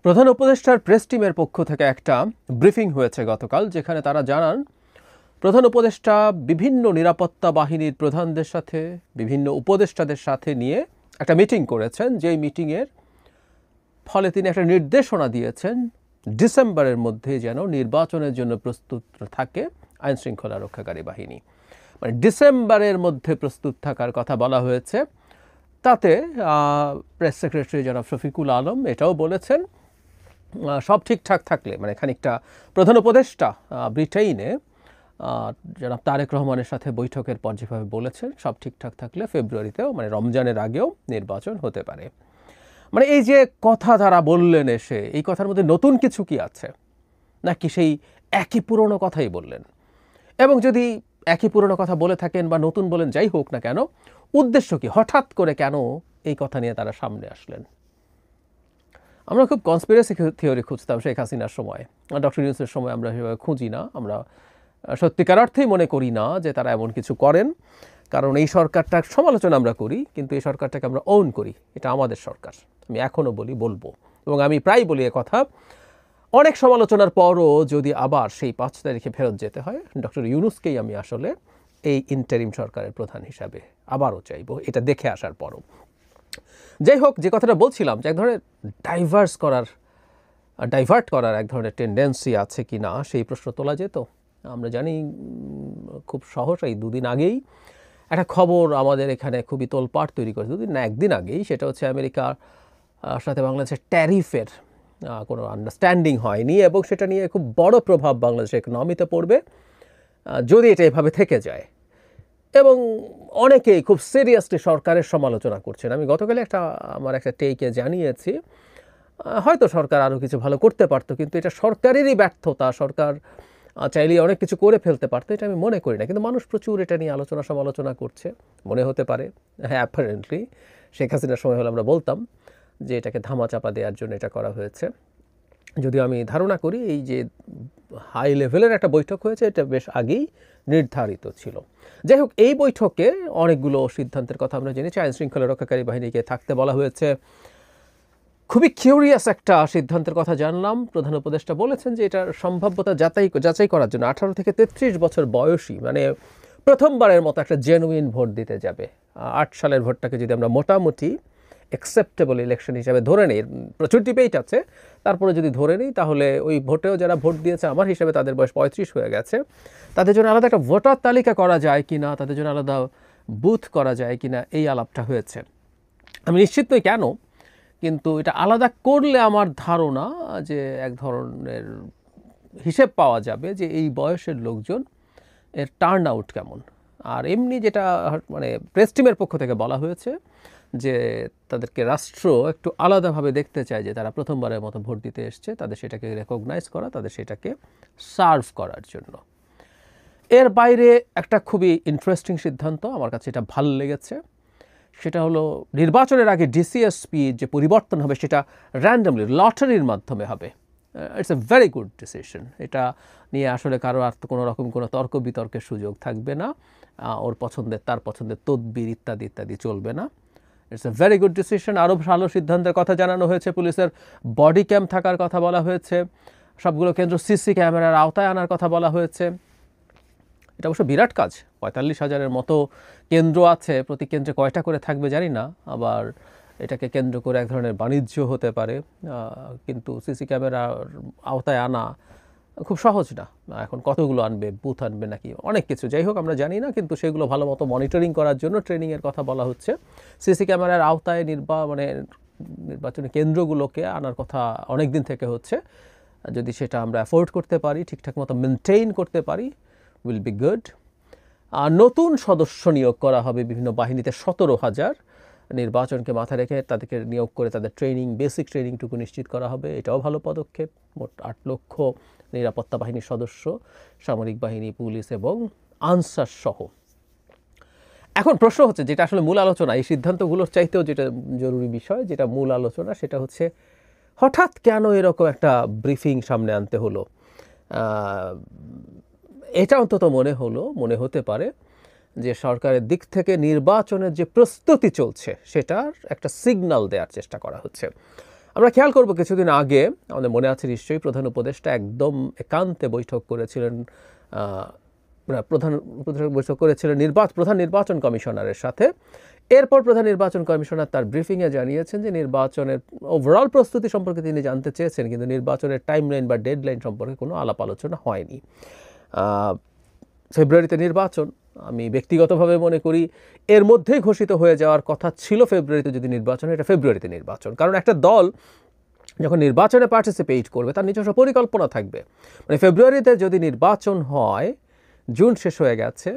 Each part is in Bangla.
প্রধান উপদেষ্টার প্রেস টিমের পক্ষ থেকে একটা ব্রিফিং হয়েছে গতকাল, যেখানে তারা জানান প্রধান উপদেষ্টা বিভিন্ন নিরাপত্তা বাহিনীর প্রধানদের সাথে, বিভিন্ন উপদেষ্টাদের সাথে নিয়ে একটা মিটিং করেছেন। যেই মিটিংয়ের ফলে তিনি একটা নির্দেশনা দিয়েছেন ডিসেম্বরের মধ্যে যেন নির্বাচনের জন্য প্রস্তুত থাকে আইনশৃঙ্খলা রক্ষাকারী বাহিনী। মানে ডিসেম্বরের মধ্যে প্রস্তুত থাকার কথা বলা হয়েছে। তাতে প্রেস সেক্রেটারি জনাব শফিকুল আলম এটাও বলেছেন সব ঠিকঠাক থাকলে, মানে খানিকটা প্রধান উপদেষ্টা ব্রিটেইনে জনাব তারেক রহমানের সাথে বৈঠকের পর যেভাবে বলেছেন সব ঠিকঠাক থাকলে ফেব্রুয়ারিতেও, মানে রমজানের আগেও নির্বাচন হতে পারে। মানে এই যে কথা তারা বললেন, এসে এই কথার মধ্যে নতুন কিছু কি আছে, নাকি সেই একই পুরনো কথাই বললেন? এবং যদি একই পুরনো কথা বলে থাকেন বা নতুন বলেন, যাই হোক না কেন, উদ্দেশ্য কি? হঠাৎ করে কেন এই কথা নিয়ে তারা সামনে আসলেন? আমরা খুব কনস্পিরেসি থিওরি খুঁজতাম শেখ হাসিনার সময়, ডক্টর ইউনূসের সময় আমরা সেভাবে খুঁজি না। আমরা সত্যিকার অর্থেই মনে করি না যে তারা এমন কিছু করেন, কারণ এই সরকারটার সমালোচনা আমরা করি, কিন্তু এই সরকারটাকে আমরা ওন করি। এটা আমাদের সরকার, আমি এখনও বলবো, এবং আমি প্রায় বলি এ কথা। অনেক সমালোচনার পরও যদি আবার সেই 5 তারিখে ফেরত যেতে হয়, ডক্টর ইউনূসকেই আমি আসলে এই ইন্টারিম সরকারের প্রধান হিসাবে আবারও চাইব, এটা দেখে আসার পরও। যাই হোক, যে কথাটা বলছিলাম, যে এক ধরনের ডাইভার্ট করার এক ধরনের টেন্ডেন্সি আছে কি না, সেই প্রশ্ন তোলা যেত। আমরা জানি খুব সহসাই 2 দিন আগেই একটা খবর আমাদের এখানে খুবই তোলপাড় তৈরি করেছে। 2 দিন না, 1 দিন আগেই। সেটা হচ্ছে আমেরিকার সাথে বাংলাদেশের ট্যারিফের কোনো আন্ডারস্ট্যান্ডিং হয়নি, এবং সেটা নিয়ে খুব বড় প্রভাব বাংলাদেশের ইকোনমিতে পড়বে যদি এটা এভাবে থেকে যায়। এবং অনেকেই খুব সিরিয়াসলি সরকারের সমালোচনা করছেন। আমি গতকাল আমার একটা টেকে জানিয়েছি, হয়তো সরকার আরও কিছু ভালো করতে পারতো, কিন্তু এটা সরকারেরই ব্যর্থতা। সরকার চাইলে অনেক কিছু করে ফেলতে পারতো, এটা আমি মনে করি না। কিন্তু মানুষ প্রচুর এটা নিয়ে আলোচনা সমালোচনা করছে, মনে হতে পারে। হ্যাঁ, অ্যাপারেন্টলি শেখ হাসিনার সময় হলে আমরা বলতাম যে এটাকে ধামাচাপা দেওয়ার জন্য এটা করা হয়েছে। যদিও আমি ধারণা করি এই যে হাই লেভেলের একটা বৈঠক হয়েছে, এটা বেশ আগেই নির্ধারিত ছিল। যাই হোক, এই বৈঠকে অনেকগুলো সিদ্ধান্তের কথা আমরা জেনেছি। আইনশৃঙ্খলা রক্ষাকারী বাহিনীকে থাকতে বলা হয়েছে। খুবই কিউরিয়াস একটা সিদ্ধান্তের কথা জানলাম। প্রধান উপদেষ্টা বলেছেন যে এটার সম্ভাব্যতা যাচাই করার জন্য 18 থেকে 33 বছর বয়সী, মানে প্রথমবারের মতো একটা জেনুইন ভোট দিতে যাবে। 8 সালের ভোটটাকে যদি আমরা মোটামুটি অ্যাকসেপ্টেবল ইলেকশন হিসাবে ধরে নিই, প্রচুর ডিবেট আছে, তারপরে যদি ধরে নিই, তাহলে ওই ভোটেও যারা ভোট দিয়েছে, আমার হিসাবে তাদের বয়স 35 হয়ে গেছে। তাদের জন্য আলাদা একটা ভোটার তালিকা করা যায় কি না, তাদের জন্য আলাদা বুথ করা যায় কি না, এই আলাপটা হয়েছে। আমি নিশ্চিত নই কেন, কিন্তু এটা আলাদা করলে আমার ধারণা যে এক ধরনের হিসেব পাওয়া যাবে যে এই বয়সের লোকজন এর টার্ন আউট কেমন। আর এমনি যেটা মানে প্রেস টিমের পক্ষ থেকে বলা হয়েছে যে তাদেরকে রাষ্ট্র একটু আলাদাভাবে দেখতে চায়, যে তারা প্রথমবারের মতো ভোট দিতে এসছে, তাদের সেটাকে রেকগনাইজ করা, তাদের সেটাকে সার্ভ করার জন্য। এর বাইরে একটা খুবই ইন্টারেস্টিং সিদ্ধান্ত, আমার কাছে এটা ভালো লেগেছে। সেটা হলো নির্বাচনের আগে ডিসিএসপি যে পরিবর্তন হবে সেটা র্যান্ডমলি লটারির মাধ্যমে হবে। It's a very good decision. এটা নিয়ে আসলে কারো আর কোনো রকম কোনো তর্ক বিতর্কের সুযোগ থাকবে না। তার পছন্দের তদবির ইত্যাদি ইত্যাদি চলবে না। It's a very good decision. আরও ভালো সিদ্ধান্তের কথা জানানো হয়েছে। পুলিশের বডি ক্যাম থাকার কথা বলা হয়েছে। সবগুলো কেন্দ্র সিসি ক্যামেরার আওতায় আনার কথা বলা হয়েছে। এটা অবশ্য বিরাট কাজ। 45,000-এর মতো কেন্দ্র আছে, প্রতি কেন্দ্রে কয়টা করে থাকবে জানি না। আবার এটাকে কেন্দ্র করে এক ধরনের বাণিজ্য হতে পারে, কিন্তু সিসি ক্যামেরার আওতায় আনা খুব সহজ না। এখন কতগুলো আনবে, বুথ আনবে নাকি, অনেক কিছু, যাই হোক আমরা জানি না, কিন্তু সেগুলো ভালো মতো মনিটরিং করার জন্য ট্রেনিংয়ের কথা বলা হচ্ছে। সিসি ক্যামেরার আওতায় নির্বাচনী কেন্দ্রগুলোকে আনার কথা অনেক দিন থেকে হচ্ছে। যদি সেটা আমরা অ্যাফোর্ড করতে পারি, ঠিকঠাক মতো মেনটেইন করতে পারি, উইল বি গুড। আর নতুন সদস্য নিয়োগ করা হবে বিভিন্ন বাহিনীতে, 17,000 নির্বাচনকে মাথায় রেখে তাদেরকে নিয়োগ করে তাদের বেসিক ট্রেনিংটুকু নিশ্চিত করা হবে। এটাও ভালো পদক্ষেপ। মোট 8 লক্ষ নিরাপত্তা বাহিনীর সদস্য, সামরিক বাহিনী, পুলিশ এবং আনসার সহ। এখন প্রশ্ন হচ্ছে, যেটা আসলে মূল আলোচনা, এই সিদ্ধান্তগুলোর চাইতেও যেটা জরুরি বিষয়, যেটা মূল আলোচনা, সেটা হচ্ছে হঠাৎ কেন এরকম একটা ব্রিফিং সামনে আনতে হলো। এটা অন্তত মনে হতে পারে যে সরকারের দিক থেকে নির্বাচনের যে প্রস্তুতি চলছে সেটার একটা সিগন্যাল দেওয়ার চেষ্টা করা হচ্ছে। আমরা খেয়াল করব কিছুদিন আগে আমাদের মনে আছে নিশ্চয়ই প্রধান উপদেষ্টা একদম একান্তে বৈঠক করেছিলেন, প্রধান বৈঠক করেছিলেন প্রধান নির্বাচন কমিশনারের সাথে। এরপর প্রধান নির্বাচন কমিশনার তার ব্রিফিংয়ে জানিয়েছেন যে নির্বাচনের ওভারঅল প্রস্তুতি সম্পর্কে তিনি জানতে চেয়েছেন, কিন্তু নির্বাচনের টাইমলাইন বা ডেডলাইন সম্পর্কে কোনো আলাপ আলোচনা হয়নি। ফেব্রুয়ারিতে নির্বাচন, আমি ব্যক্তিগতভাবে মনে করি এর মধ্যেই ঘোষিত হয়ে যাওয়ার কথা ছিল ফেব্রুয়ারিতে যদি নির্বাচন, এটা ফেব্রুয়ারিতে নির্বাচন। কারণ একটা দল যখন নির্বাচনে পার্টিসিপেট করবে তার নিজস্ব পরিকল্পনা থাকবে। মানে ফেব্রুয়ারিতে যদি নির্বাচন হয়, জুন শেষ হয়ে গেছে,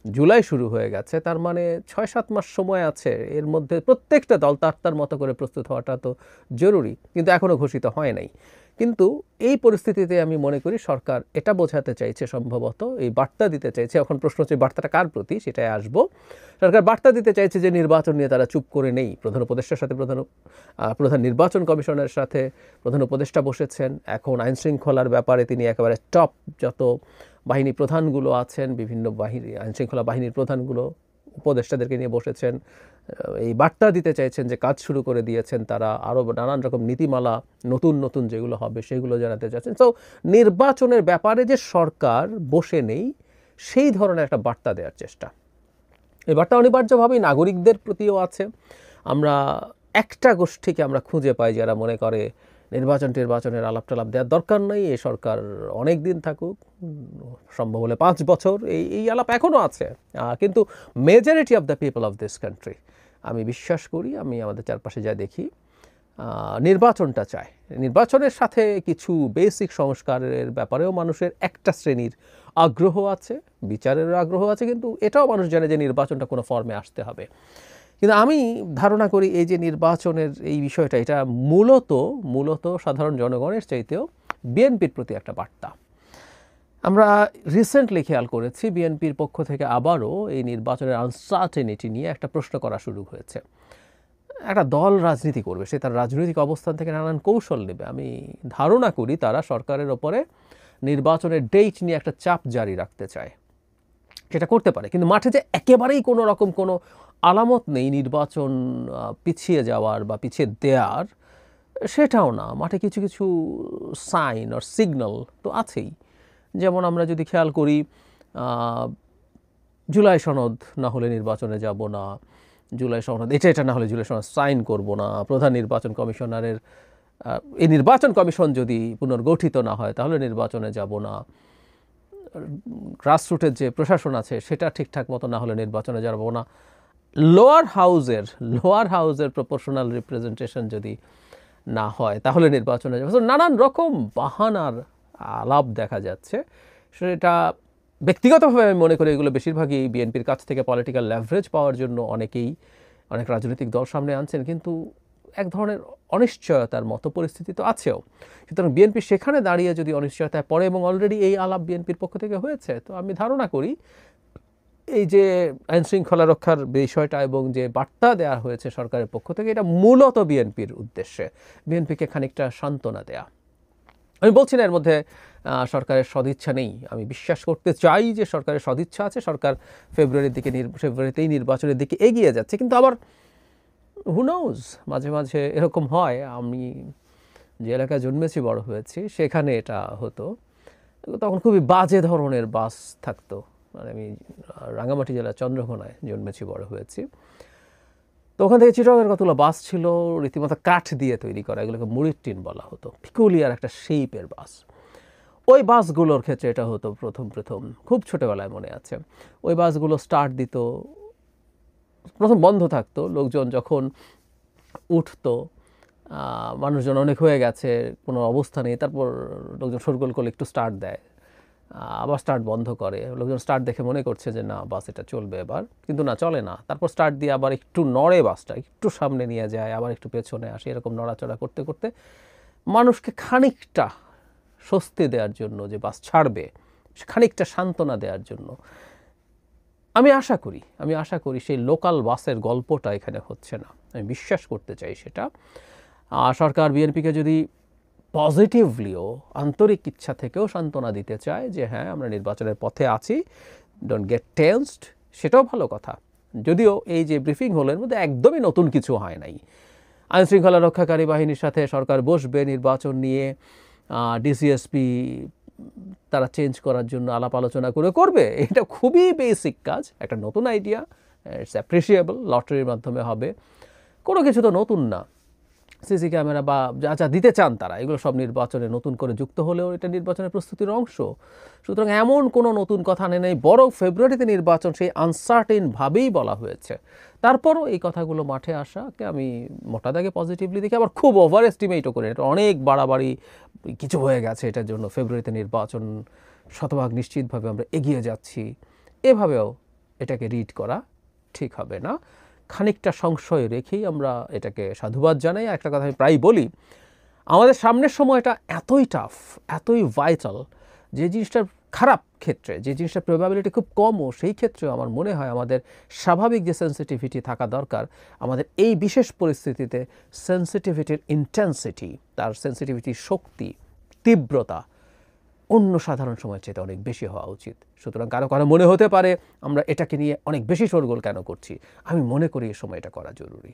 জুলাই শুরু হয়ে গেছে, তার মানে 6-7 মাস সময় আছে। এর মধ্যে প্রত্যেকটা দল তার মতো করে প্রস্তুত হওয়াটা তো জরুরি, কিন্তু এখনও ঘোষিত হয় নাই। কিন্তু এই পরিস্থিতিতে আমি মনে করি সরকার এটা বোঝাতে চাইছে, সম্ভবত এই বার্তা দিতে চাইছে। এখন প্রশ্ন হচ্ছে বার্তাটা কার প্রতি, সেটাই আসবো। সরকার বার্তা দিতে চাইছে যে নির্বাচন নিয়ে তারা চুপ করে নেই। প্রধান উপদেষ্টার সাথে প্রধান নির্বাচন কমিশনের সাথে প্রধান উপদেষ্টা বসেছেন। এখন আইন শৃঙ্খলার ব্যাপারে তিনি একেবারে টপ যত বাহিনী প্রধানগুলো আছেন, বিভিন্ন বাহিনী আইনশৃঙ্খলা বাহিনীর প্রধানগুলো উপদেষ্টাদেরকে নিয়ে বসেছেন। এই বার্তা দিতে চাইছেন যে কাজ শুরু করে দিয়েছেন তারা, আরও নানান রকম নীতিমালা নতুন যেগুলো হবে সেগুলো জানাতে চাচ্ছেন। সো নির্বাচনের ব্যাপারে যে সরকার বসে নেই, সেই ধরনের একটা বার্তা দেওয়ার চেষ্টা। এই বার্তা অনিবার্যভাবেই নাগরিকদের প্রতিও আছে। আমরা একটা গোষ্ঠীকে আমরা খুঁজে পাই যারা মনে করে নির্বাচনের আলাপ টালাপ দেওয়ার দরকার নেই, এই সরকার অনেক দিন থাকুক, সম্ভব হলে 5 বছর, এই আলাপ এখনও আছে। কিন্তু majority of the people of this country, আমি বিশ্বাস করি, আমি আমাদের চারপাশে যা দেখি, নির্বাচনটা চায়। নির্বাচনের সাথে কিছু বেসিক সংস্কারের ব্যাপারেও মানুষের একটা শ্রেণীর আগ্রহ আছে, বিচারেরও আগ্রহ আছে, কিন্তু এটাও মানুষ জানে যে নির্বাচনটা কোনো ফর্মে আসতে হবে। কিন্তু আমি ধারণা করি এই যে নির্বাচনের এই বিষয়টা, এটা মূলত সাধারণ জনগণের চাইতেও বিএনপির প্রতি একটা বার্তা। আমরা রিসেন্টলি খেয়াল করেছি বিএনপির পক্ষ থেকে আবারও এই নির্বাচনের আনসার্টেনিটি নিয়ে একটা প্রশ্ন করা শুরু হয়েছে। একটা দল রাজনীতি করবে, সে তার রাজনৈতিক অবস্থান থেকে নানান কৌশল নেবে। আমি ধারণা করি তারা সরকারের ওপরে নির্বাচনের ডেট নিয়ে একটা চাপ জারি রাখতে চায়। সেটা করতে পারে, কিন্তু মাঠে যে একেবারেই কোনো রকম কোনো আলামত নেই নির্বাচন পিছিয়ে যাওয়ার বা পিছিয়ে দেওয়ার, সেটাও না। মাঠে কিছু কিছু সাইন আর সিগন্যাল তো আছেই। যেমন আমরা যদি খেয়াল করি, জুলাই সনদ না হলে নির্বাচনে যাব না, জুলাই সনদ এটা না হলে জুলাই সনদ সাইন করব না, প্রধান নির্বাচন কমিশনারের এই নির্বাচন কমিশন যদি পুনর্গঠিত না হয় তাহলে নির্বাচনে যাব না, গ্রাসরুটের যে প্রশাসন আছে সেটা ঠিকঠাক মতো না হলে নির্বাচনে যাব না, লোয়ার হাউজের প্রপোর্শনাল রিপ্রেজেন্টেশন যদি না হয় তাহলে নির্বাচনে যাবে। নানান রকম বাহানার আলাপ দেখা যাচ্ছে। সেটা ব্যক্তিগতভাবে আমি মনে করি এগুলো বেশিরভাগই বিএনপির কাছ থেকে পলিটিক্যাল লেভারেজ পাওয়ার জন্য অনেক রাজনৈতিক দল সামনে আনছেন, কিন্তু এক ধরনের অনিশ্চয়তার মতো পরিস্থিতি তো আছেও। সুতরাং বিএনপি সেখানে দাঁড়িয়ে যদি অনিশ্চয়তায় পড়ে, এবং অলরেডি এই আলাপ বিএনপির পক্ষ থেকে হয়েছে, তো আমি ধারণা করি এই যে আইনশৃঙ্খলা রক্ষার বিষয়টা এবং যে বার্তা দেওয়া হয়েছে সরকারের পক্ষ থেকে, এটা মূলত বিএনপির উদ্দেশ্যে, বিএনপিকে খানিকটা সান্ত্বনা দেয়া। আমি বলছি না এর মধ্যে সরকারের সদিচ্ছা নেই, আমি বিশ্বাস করতে চাই যে সরকারের সদিচ্ছা আছে, সরকার ফেব্রুয়ারিতেই নির্বাচনের দিকে এগিয়ে যাচ্ছে। কিন্তু আবার হু নোজ, মাঝে মাঝে এরকম হয়। আমি যে এলাকায় জন্মেছি, বড় হয়েছি, সেখানে এটা হতো। তখন খুবই বাজে ধরনের বাস থাকতো। মানে আমি রাঙামাটি জেলার চন্দ্রঘোনায় জন্মেছি, বড় হয়েছি। তো ওখান থেকে চিটাগংয়ের কতগুলো বাস ছিল রীতিমতো কাঠ দিয়ে তৈরি করা, এগুলোকে মুড়ির টিন বলা হতো, পিকুলিয়ার একটা শেপের বাস। ওই বাসগুলোর ক্ষেত্রে এটা হতো প্রথম খুব ছোটোবেলায় মনে আছে। ওই বাসগুলো স্টার্ট দিত, প্রথম বন্ধ থাকতো, লোকজন যখন উঠতো, মানুষজন অনেক হয়ে গেছে, কোনো অবস্থা নেই, তারপর লোকজন শোরগোল করলে একটু স্টার্ট দেয়, আবার স্টার্ট বন্ধ করে। লোকজন স্টার্ট দেখে মনে করছে যে না, বাস এটা চলবে এবার, কিন্তু না, চলে না। তারপর স্টার্ট দিয়ে আবার একটু নড়ে, বাসটা একটু সামনে নিয়ে যায়, আবার একটু পেছনে আসে, এরকম নড়াচড়া করতে করতে মানুষকে খানিকটা স্বস্তি দেওয়ার জন্য, যে বাস ছাড়বে, খানিকটা সান্ত্বনা দেওয়ার জন্য আমি আশা করি সেই লোকাল বাসের গল্পটা এখানে হচ্ছে না। আমি বিশ্বাস করতে চাই সেটা। সরকার বিএনপিকে যদি পজিটিভলিও, আন্তরিক ইচ্ছা থেকেও সান্ত্বনা দিতে চায় যে হ্যাঁ, আমরা নির্বাচনের পথে আছি, ডোন্ট গেট টেন্সড, সেটাও ভালো কথা। যদিও এই যে ব্রিফিং হলো, এর মধ্যে একদমই নতুন কিছু হয় নাই। আইনশৃঙ্খলা রক্ষাকারী বাহিনীর সাথে সরকার বসবে, নির্বাচন নিয়ে ডিসিএসপি তারা চেঞ্জ করার জন্য আলাপ আলোচনা করবে। এটা খুবই বেসিক কাজ, একটা নতুন আইডিয়া, ইটস অ্যাপ্রিসিয়েবল। লটারির মাধ্যমে হবে, কোনো কিছু তো নতুন না। সিসি ক্যামেরা বা যা যা দিতে চান তারা, এগুলো সব নির্বাচনে নতুন করে যুক্ত হলেও এটা নির্বাচনের প্রস্তুতির অংশ। সুতরাং এমন কোনো নতুন কথা নেই, বরং ফেব্রুয়ারিতে নির্বাচন সেই আনসার্টেনভাবেই বলা হয়েছে। তারপরও এই কথাগুলো মাঠে আসাকে আমি মোটা দাগে পজিটিভলি দেখি, আবার খুব ওভার এস্টিমেটও করি। এটা অনেক বাড়াবাড়ি কিছু হয়ে গেছে, এটার জন্য ফেব্রুয়ারিতে নির্বাচন শতভাগ নিশ্চিতভাবে আমরা এগিয়ে যাচ্ছি, এভাবেও এটাকে রিড করা ঠিক হবে না। খানিকটা সংশয় রেখেই আমরা এটাকে সাধুবাদ জানাই। একটা কথা আমি প্রায় বলি, আমাদের সামনের সময়টা এতই টাফ, এতই ভাইটাল, যে জিনিসটার খারাপ ক্ষেত্রে, যে জিনিসটার প্রবাবিলিটি খুব কমও, সেই ক্ষেত্রেও আমার মনে হয় আমাদের স্বাভাবিক যে সেন্সিটিভিটি থাকা দরকার, আমাদের এই বিশেষ পরিস্থিতিতে সেন্সিটিভিটির ইন্টেন্সিটি, তার সেন্সিটিভিটির শক্তি, তীব্রতা অন্য সাধারণ সময়ের চেয়ে অনেক বেশি হওয়া উচিত। সুতরাং কারো কারো মনে হতে পারে আমরা এটাকে নিয়ে অনেক বেশি শোরগোল কেন করছি। আমি মনে করি এই সময় এটা করা জরুরি।